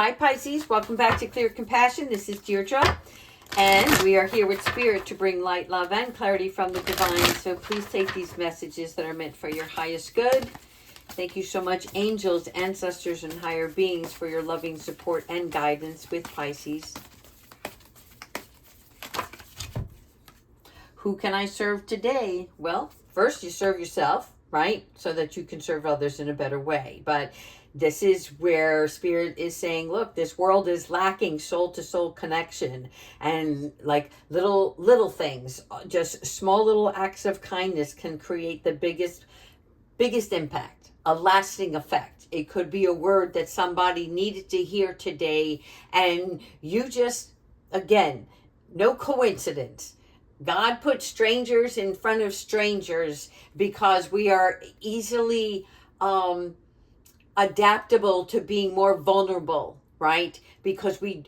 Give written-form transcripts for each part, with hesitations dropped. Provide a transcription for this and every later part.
Hi Pisces, welcome back to Clear Compassion. This is Deirdre, and we are here with Spirit to bring light, love, and clarity from the divine. So please take these messages that are meant for your highest good. Thank you so much, angels, ancestors, and higher beings, for your loving support and guidance with Pisces. Who can I serve today? Well, first you serve yourself, right? So that you can serve others in a better way. But this is where Spirit is saying, look, this world is lacking soul-to-soul connection, and like little things, just small little acts of kindness can create the biggest impact, a lasting effect. It could be a word that somebody needed to hear today, and you just, again, no coincidence. God put strangers in front of strangers because we are easily adaptable to being more vulnerable, right? Because we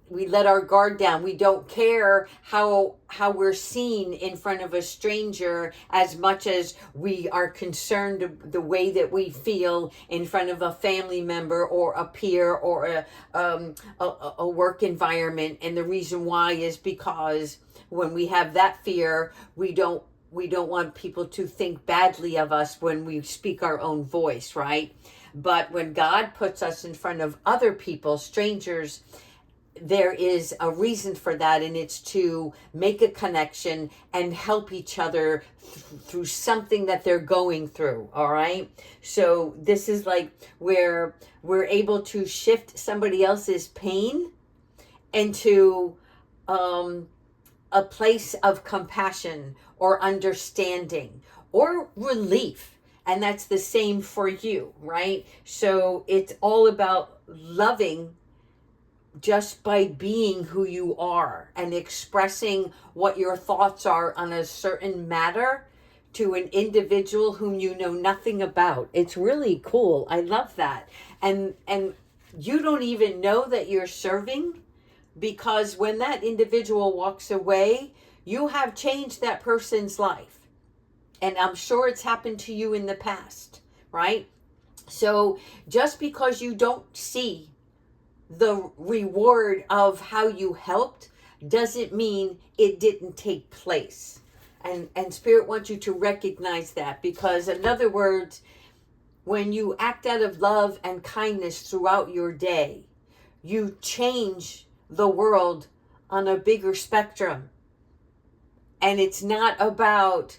let our guard down. We don't care how we're seen in front of a stranger as much as we are concerned the way that we feel in front of a family member or a peer or a work environment. And the reason why is because when we have that fear, we don't want people to think badly of us when we speak our own voice, right? But when God puts us in front of other people, strangers, there is a reason for that, and it's to make a connection and help each other through something that they're going through, all right? So this is like where we're able to shift somebody else's pain into a place of compassion or understanding or relief. And that's the same for you, right? So it's all about loving just by being who you are and expressing what your thoughts are on a certain matter to an individual whom you know nothing about. It's really cool. I love that. And you don't even know that you're serving, because when that individual walks away, you have changed that person's life. And I'm sure it's happened to you in the past, right? So just because you don't see the reward of how you helped doesn't mean it didn't take place. And Spirit wants you to recognize that, because in other words, when you act out of love and kindness throughout your day, you change the world on a bigger spectrum. And it's not about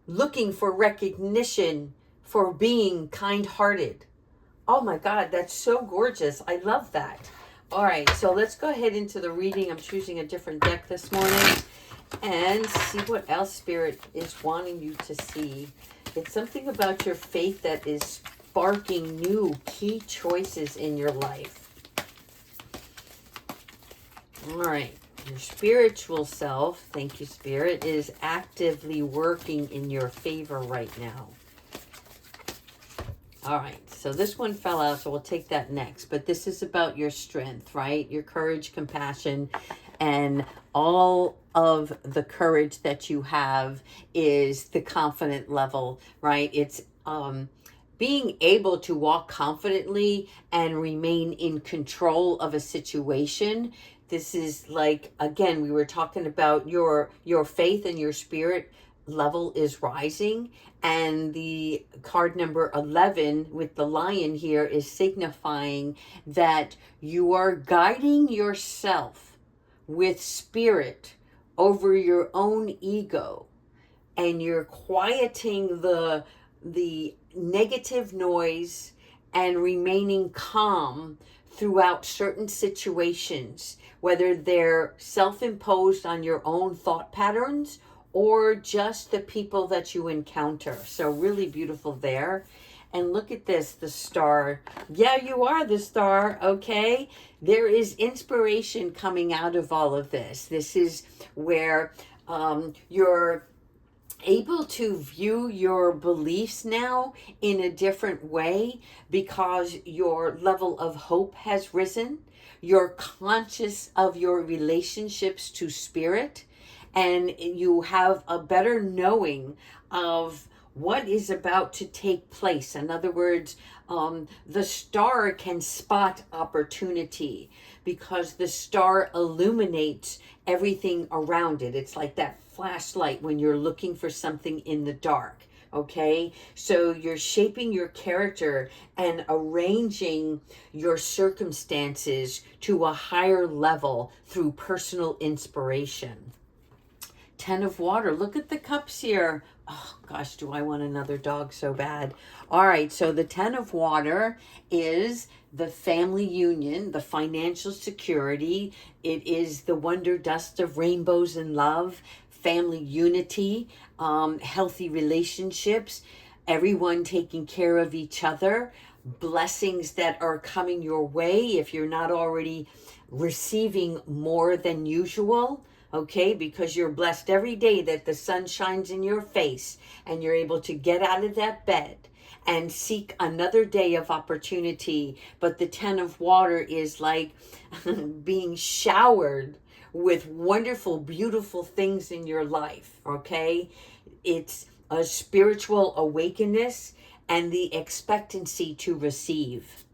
looking for recognition for being kind-hearted. Oh my God, that's so gorgeous. I love that. All right, so let's go ahead into the reading. I'm choosing a different deck this morning and see what else Spirit is wanting you to see. It's something about your faith that is sparking new key choices in your life. All right. Your spiritual self, thank you, Spirit, is actively working in your favor right now. All right, so this one fell out, so we'll take that next. But this is about your strength, right? Your courage, compassion, and all of the courage that you have is the confident level, right? It's being able to walk confidently and remain in control of a situation. This is like, again, we were talking about your faith and your spirit level is rising. And the card number 11 with the lion here is signifying that you are guiding yourself with spirit over your own ego. And you're quieting the negative noise and remaining calm throughout certain situations, whether they're self-imposed on your own thought patterns or just the people that you encounter. So really beautiful there. And look at this, the star. Yeah, you are the star, okay? There is inspiration coming out of all of this. This is where you're able to view your beliefs now in a different way because your level of hope has risen. You're conscious of your relationships to spirit, and you have a better knowing of what is about to take place. In other words, the star can spot opportunity because the star illuminates everything around it. It's like that flashlight when you're looking for something in the dark. Okay, so you're shaping your character and arranging your circumstances to a higher level through personal inspiration. Ten of water. Look at the cups here. Oh gosh, do I want another dog so bad. All right, so the Ten of water is the family union, the financial security. It is the wonder dust of rainbows and love, family unity, healthy relationships, everyone taking care of each other, blessings that are coming your way if you're not already receiving more than usual. Okay, because you're blessed every day that the sun shines in your face and you're able to get out of that bed and seek another day of opportunity. But the Ten of water is like being showered with wonderful, beautiful things in your life. Okay, it's a spiritual awakeness and the expectancy to receive.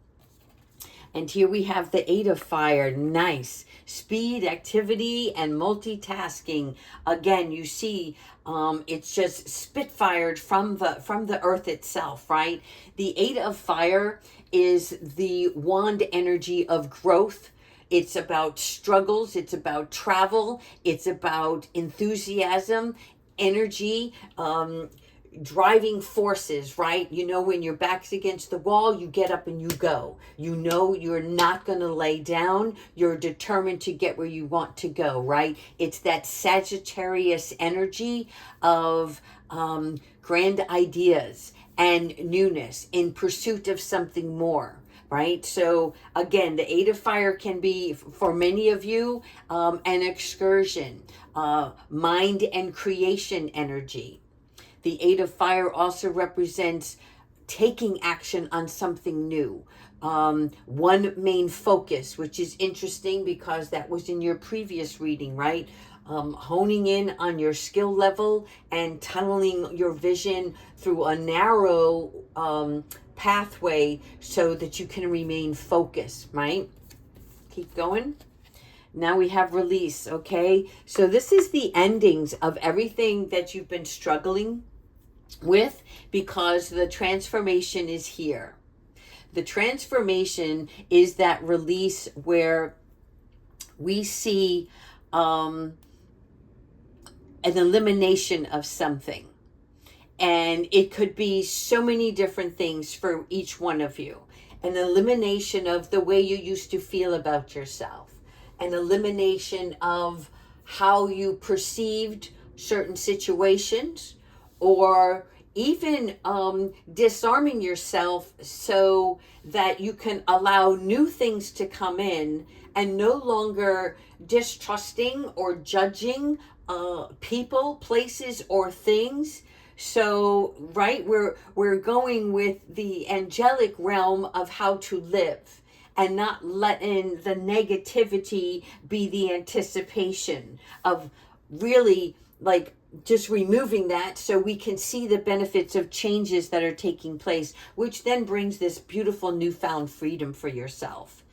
And here we have the Eight of fire. Nice. Speed, activity, and multitasking. Again, you see, it's just spitfired from the earth itself, right? The Eight of fire is the wand energy of growth. It's about struggles. It's about travel. It's about enthusiasm, energy, driving forces, right? You know, when your back's against the wall, you get up and you go. You know you're not going to lay down. You're determined to get where you want to go, right? It's that Sagittarius energy of grand ideas and newness in pursuit of something more. Right? So again, the Eight of fire can be, for many of you, an excursion, mind and creation energy. The Eight of fire also represents taking action on something new. One main focus, which is interesting because that was in your previous reading, right? Honing in on your skill level and tunneling your vision through a narrow pathway so that you can remain focused, right? Keep going. Now we have release, okay? So this is the endings of everything that you've been struggling with because the transformation is here. The transformation is that release where we see an elimination of something. And it could be so many different things for each one of you. An elimination of the way you used to feel about yourself. An elimination of how you perceived certain situations, or even disarming yourself so that you can allow new things to come in and no longer distrusting or judging people, places, or things. So, right, we're going with the angelic realm of how to live and not letting the negativity be the anticipation of really like just removing that so we can see the benefits of changes that are taking place, which then brings this beautiful newfound freedom for yourself.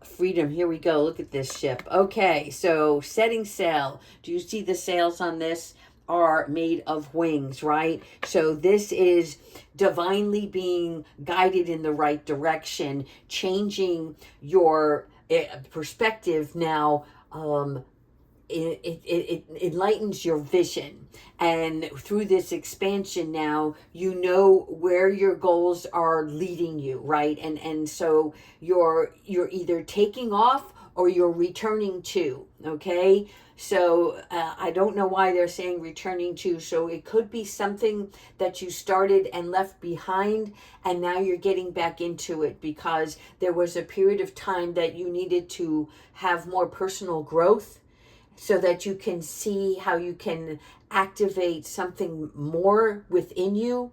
Freedom, here we go. Look at this ship. Okay, so setting sail. Do you see the sails on this are made of wings, right? So this is divinely being guided in the right direction, changing your perspective now. It enlightens your vision, and through this expansion now you know where your goals are leading you, right? And so you're either taking off or you're returning to. Okay, so I don't know why they're saying returning to. So it could be something that you started and left behind, and now you're getting back into it because there was a period of time that you needed to have more personal growth so that you can see how you can activate something more within you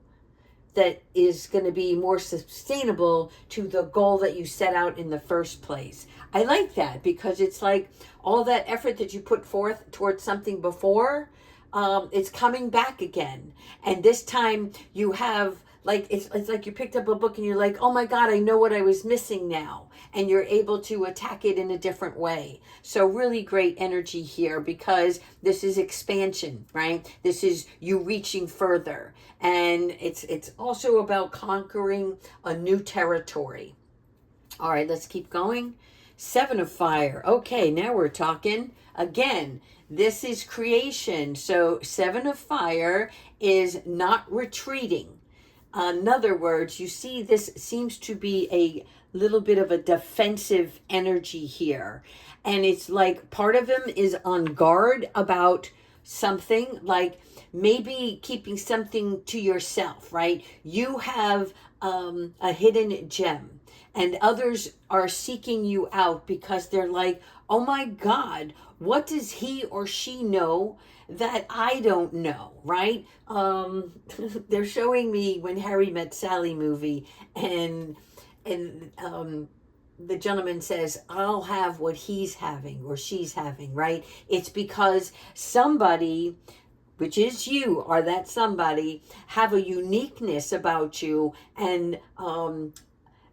that is going to be more sustainable to the goal that you set out in the first place. I like that because it's like all that effort that you put forth towards something before, it's coming back again. And this time you have, like, it's like you picked up a book and you're like, oh my God, I know what I was missing now. And you're able to attack it in a different way. So really great energy here, because this is expansion, right? This is you reaching further. And it's also about conquering a new territory. All right, let's keep going. Seven of Fire. Okay, now we're talking. Again, this is creation. So Seven of Fire is not retreating. In other words, you see, this seems to be a little bit of a defensive energy here. And it's like part of him is on guard about something, like maybe keeping something to yourself, right? You have a hidden gem, and others are seeking you out because they're like, oh my God, what does he or she know that I don't know, right? They're showing me When Harry Met Sally movie, and the gentleman says, I'll have what he's having or she's having, right? It's because somebody, which is you, or that somebody, have a uniqueness about you, and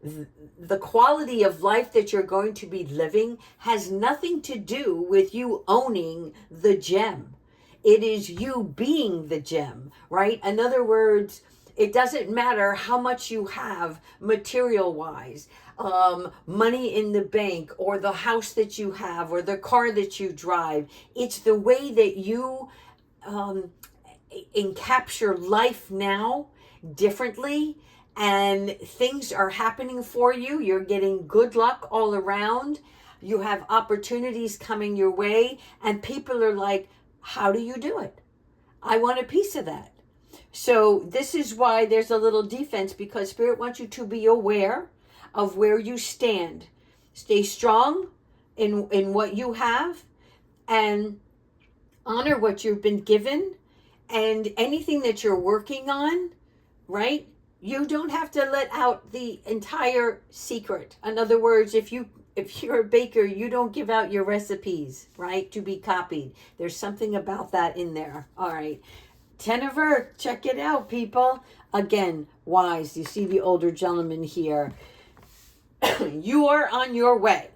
the quality of life that you're going to be living has nothing to do with you owning the gem. It is you being the gem, right? In other words, it doesn't matter how much you have material wise, money in the bank, or the house that you have, or the car that you drive. It's the way that you encapture life now differently, and things are happening for you. You're getting good luck all around. You have opportunities coming your way, and people are like, how do you do it? I want a piece of that. So this is why there's a little defense, because Spirit wants you to be aware of where you stand. Stay strong in what you have, and honor what you've been given, and anything that you're working on, right? You don't have to let out the entire secret. In other words, if you're a baker, you don't give out your recipes, right, to be copied. There's something about that in there. All right. Ten of Earth, check it out, people. Again, wise. You see the older gentleman here. You are on your way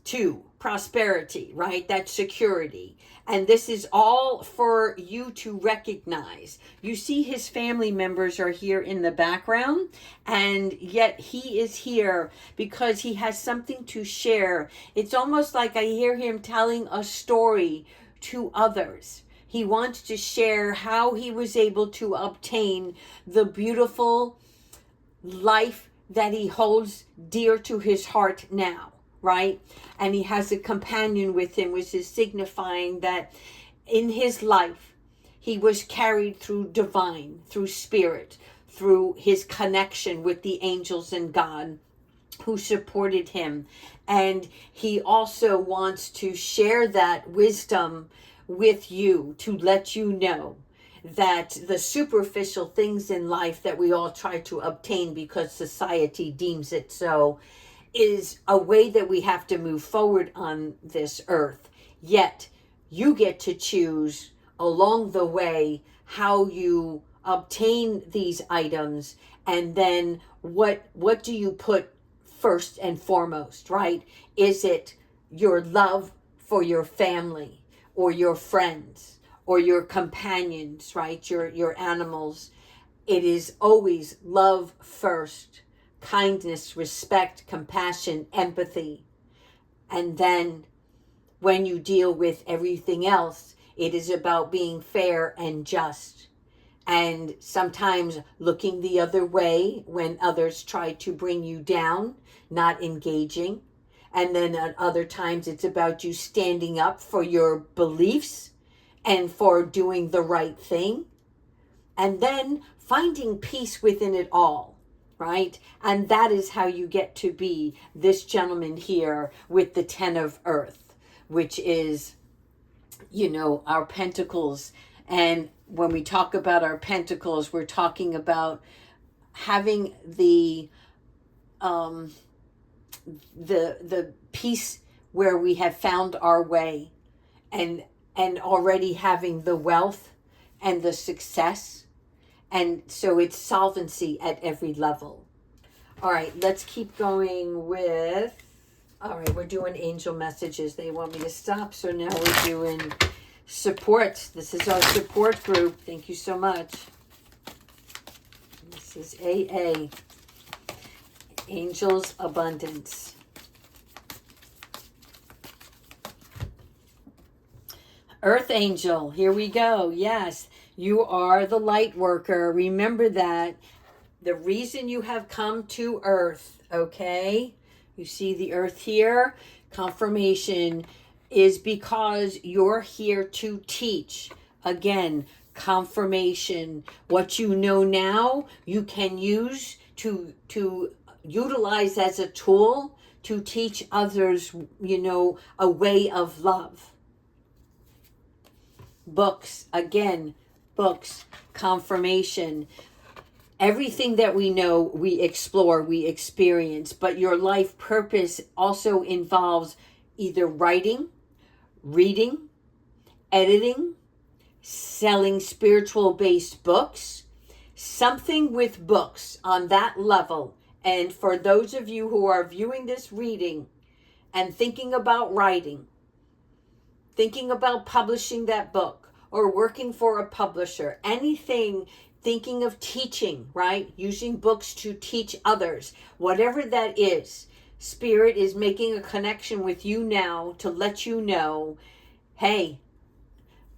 to prosperity, right? That's security. And this is all for you to recognize. You see his family members are here in the background, and yet he is here because he has something to share. It's almost like I hear him telling a story to others. He wants to share how he was able to obtain the beautiful life that he holds dear to his heart now, right? And he has a companion with him, which is signifying that in his life, he was carried through divine, through spirit, through his connection with the angels and God who supported him. And he also wants to share that wisdom with you, to let you know that the superficial things in life that we all try to obtain because society deems it so is a way that we have to move forward on this earth. Yet you get to choose along the way how you obtain these items, and then what do you put first and foremost, right? Is it your love for your family or your friends or your companions, right? Your animals. It is always love first, kindness, respect, compassion, empathy. And then when you deal with everything else, it is about being fair and just. And sometimes looking the other way when others try to bring you down, not engaging. And then at other times it's about you standing up for your beliefs and for doing the right thing. And then finding peace within it all, right? And that is how you get to be this gentleman here with the Ten of Earth, which is, our pentacles. And when we talk about our pentacles, we're talking about having the peace where we have found our way, and and already having the wealth and the success. And so it's solvency at every level. All right, let's keep going with, all right, we're doing angel messages. They want me to stop, so now we're doing support. This is our support group. Thank you so much. This is AA, Angels Abundance. Earth Angel, here we go. Yes, you are the light worker. Remember that. The reason you have come to Earth, okay? You see the Earth here? Confirmation is because you're here to teach. Again, confirmation. What you know now, you can use to utilize as a tool to teach others, a way of love. Books, again, books, confirmation. Everything that we know, we explore, we experience, but your life purpose also involves either writing, reading, editing, selling spiritual-based books, something with books on that level. And for those of you who are viewing this reading and thinking about writing, thinking about publishing that book or working for a publisher, anything, thinking of teaching, right? Using books to teach others, whatever that is, Spirit is making a connection with you now to let you know, hey,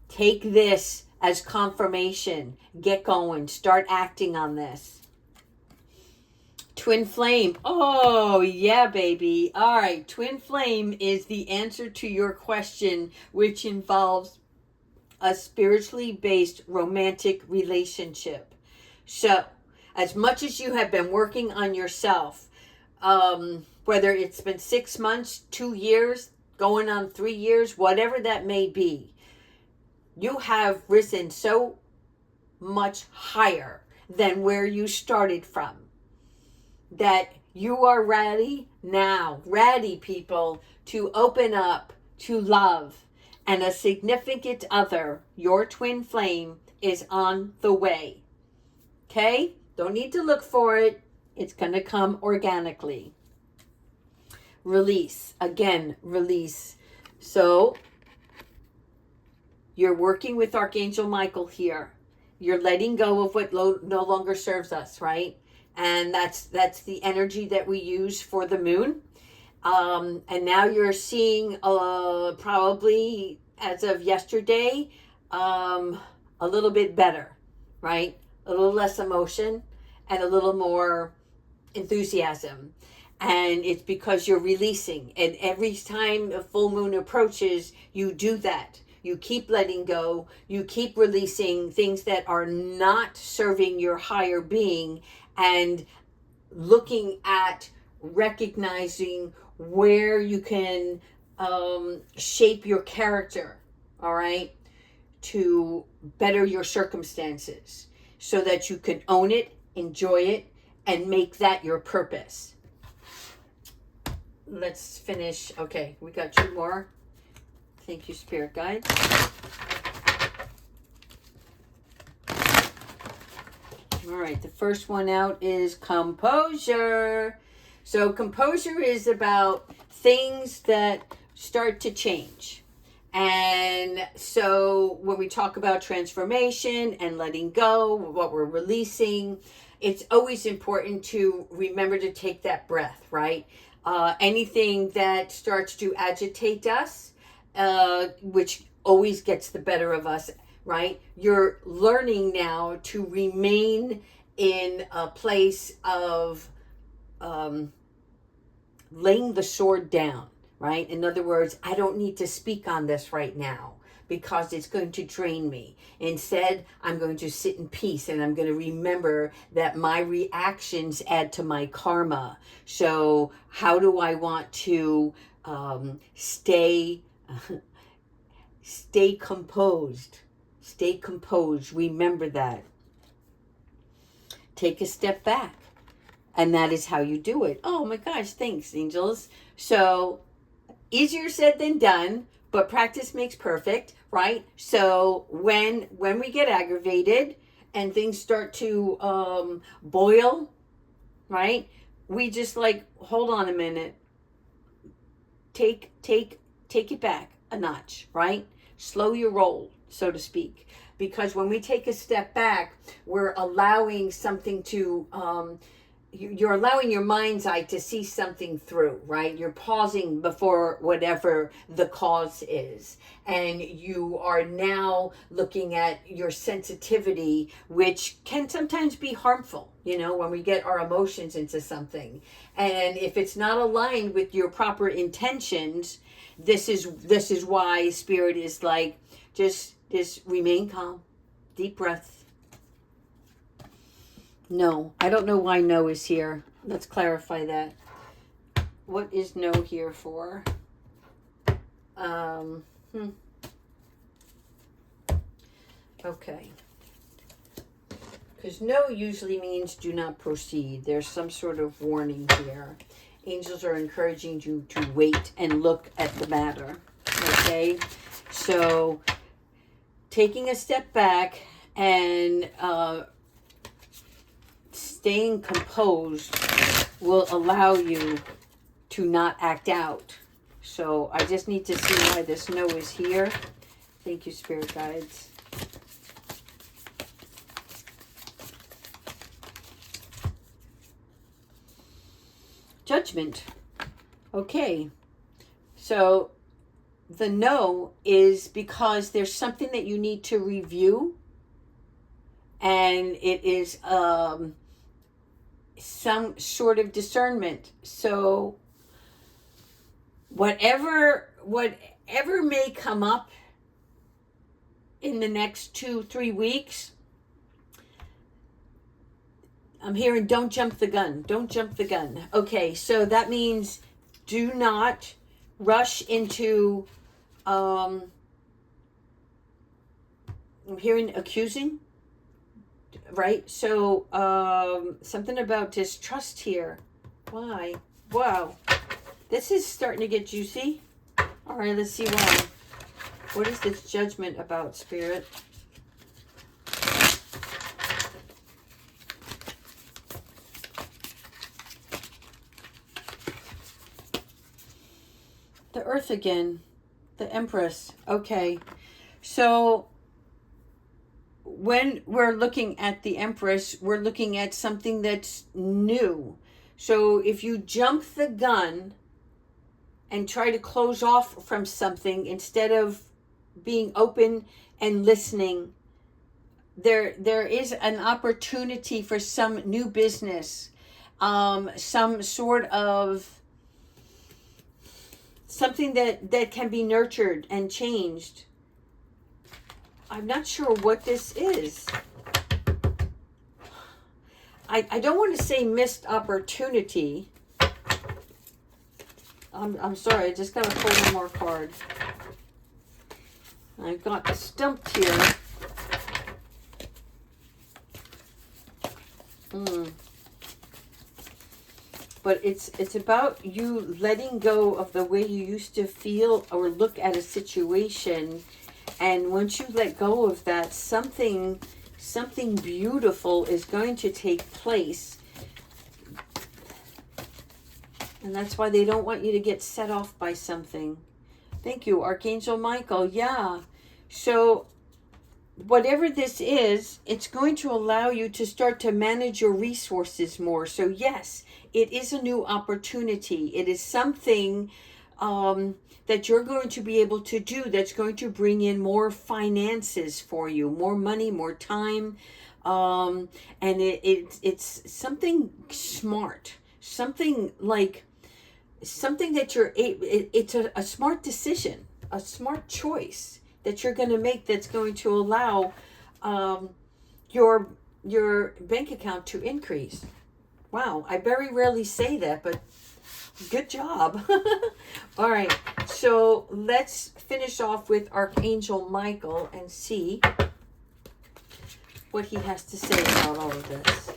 take this as confirmation. Get going. Start acting on this. Twin flame. Oh, yeah, baby. All right. Twin flame is the answer to your question, which involves a spiritually based romantic relationship. So, as much as you have been working on yourself, whether it's been 6 months, 2 years, going on 3 years, whatever that may be, you have risen so much higher than where you started from, that you are ready now, ready, people, to open up to love. And a significant other, your twin flame, is on the way. Okay? Don't need to look for it. It's going to come organically. Release. Again, release. So, you're working with Archangel Michael here. You're letting go of what no longer serves us, right? And that's the energy that we use for the moon. And now you're seeing, probably as of yesterday, a little bit better, right? A little less emotion and a little more enthusiasm. And it's because you're releasing. And every time a full moon approaches, you do that. You keep letting go. You keep releasing things that are not serving your higher being, and looking at recognizing where you can shape your character, all right, to better your circumstances so that you can own it, enjoy it, and make that your purpose. Let's finish. Okay, we got 2 more. Thank you, Spirit Guides. All right, the first one out is composure. So composure is about things that start to change. And so when we talk about transformation and letting go, what we're releasing, it's always important to remember to take that breath, right? Anything that starts to agitate us, which always gets the better of us, right? You're learning now to remain in a place of laying the sword down, right? In other words, I don't need to speak on this right now because it's going to drain me. Instead, I'm going to sit in peace, and I'm going to remember that my reactions add to my karma. So how do I want to stay composed? Stay composed. Remember that. Take a step back. And that is how you do it. Oh my gosh, thanks, angels. So, easier said than done, but practice makes perfect, right? So when we get aggravated and things start to boil, right? We just like, hold on a minute. Take it back a notch, right? Slow your roll, so to speak. Because when we take a step back, we're allowing something to you're allowing your mind's eye to see something through, right? You're pausing before whatever the cause is. And you are now looking at your sensitivity, which can sometimes be harmful, when we get our emotions into something. And if it's not aligned with your proper intentions, this is why Spirit is like, just remain calm, deep breath. No, I don't know why no is here. Let's clarify that. What is no here for? Okay. Because no usually means do not proceed. There's some sort of warning here. Angels are encouraging you to wait and look at the matter. Okay? So, taking a step back and staying composed will allow you to not act out. So I just need to see why this no is here. Thank you, Spirit Guides. Judgment. Okay. So the no is because there's something that you need to review. And it is some sort of discernment. So whatever may come up in the next 2-3 weeks, I'm hearing don't jump the gun. Don't jump the gun. Okay, so that means do not rush into, I'm hearing accusing. Right? So, something about distrust here. Why? Wow. This is starting to get juicy. All right, let's see why. What is this judgment about, Spirit? The Earth again. The Empress. Okay. So, when we're looking at the Empress, we're looking at something that's new. So if you jump the gun and try to close off from something instead of being open and listening, there is an opportunity for some new business, some sort of something that can be nurtured and changed. I'm not sure what this is. I don't want to say missed opportunity. I'm sorry, I just got to pull one more card. I've got stumped here. But it's about you letting go of the way you used to feel or look at a situation. And once you let go of that, something beautiful is going to take place. And that's why they don't want you to get set off by something. Thank you, Archangel Michael. Yeah. So whatever this is, it's going to allow you to start to manage your resources more. So yes, it is a new opportunity. It is something that you're going to be able to do that's going to bring in more finances for you, more money, more time. And it's something smart, something that it's a smart decision, a smart choice that you're going to make that's going to allow your bank account to increase. Wow, I very rarely say that, but good job. All right, so let's finish off with Archangel Michael and see what he has to say about all of this.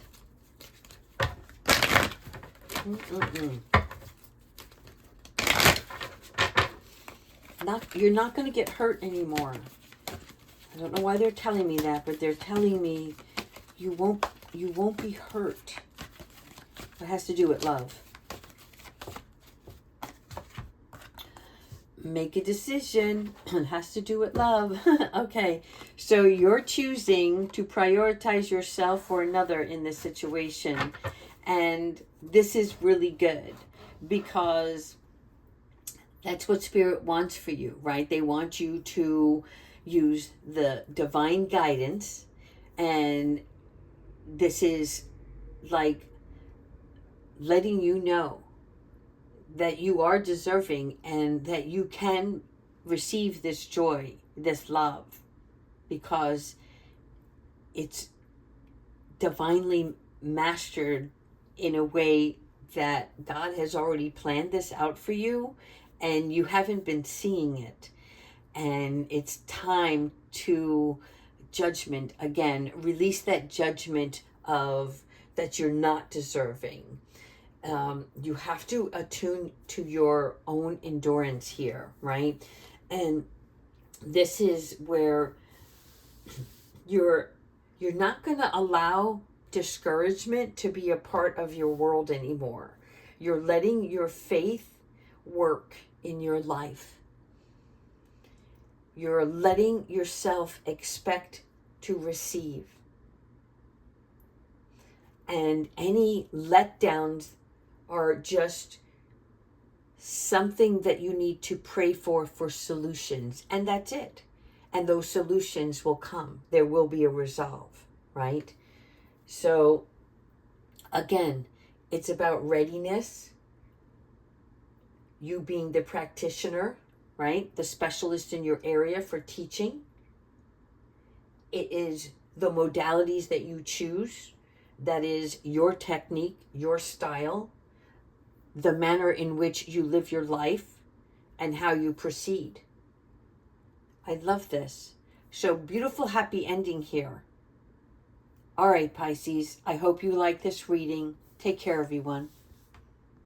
you're not going to get hurt anymore. I don't know why they're telling me that, but they're telling me you won't be hurt. It has to do with love. Make a decision. It has to do with love. Okay, so you're choosing to prioritize yourself or another in this situation. And this is really good because that's what Spirit wants for you, right? They want you to use the divine guidance. And this is like letting you know that you are deserving and that you can receive this joy, this love, because it's divinely mastered in a way that God has already planned this out for you and you haven't been seeing it. And it's time to judgment again, release that judgment of that you're not deserving. You have to attune to your own endurance here, right? And this is where you're not going to allow discouragement to be a part of your world anymore. You're letting your faith work in your life. You're letting yourself expect to receive. And any letdowns are just something that you need to pray for solutions. And that's it. And those solutions will come. There will be a resolve, right? So, again, it's about readiness. You being the practitioner, right? The specialist in your area for teaching. It is the modalities that you choose. That is your technique, your style, the manner in which you live your life, and how you proceed. I love this. So beautiful, happy ending here. All right, Pisces, I hope you like this reading. Take care, everyone.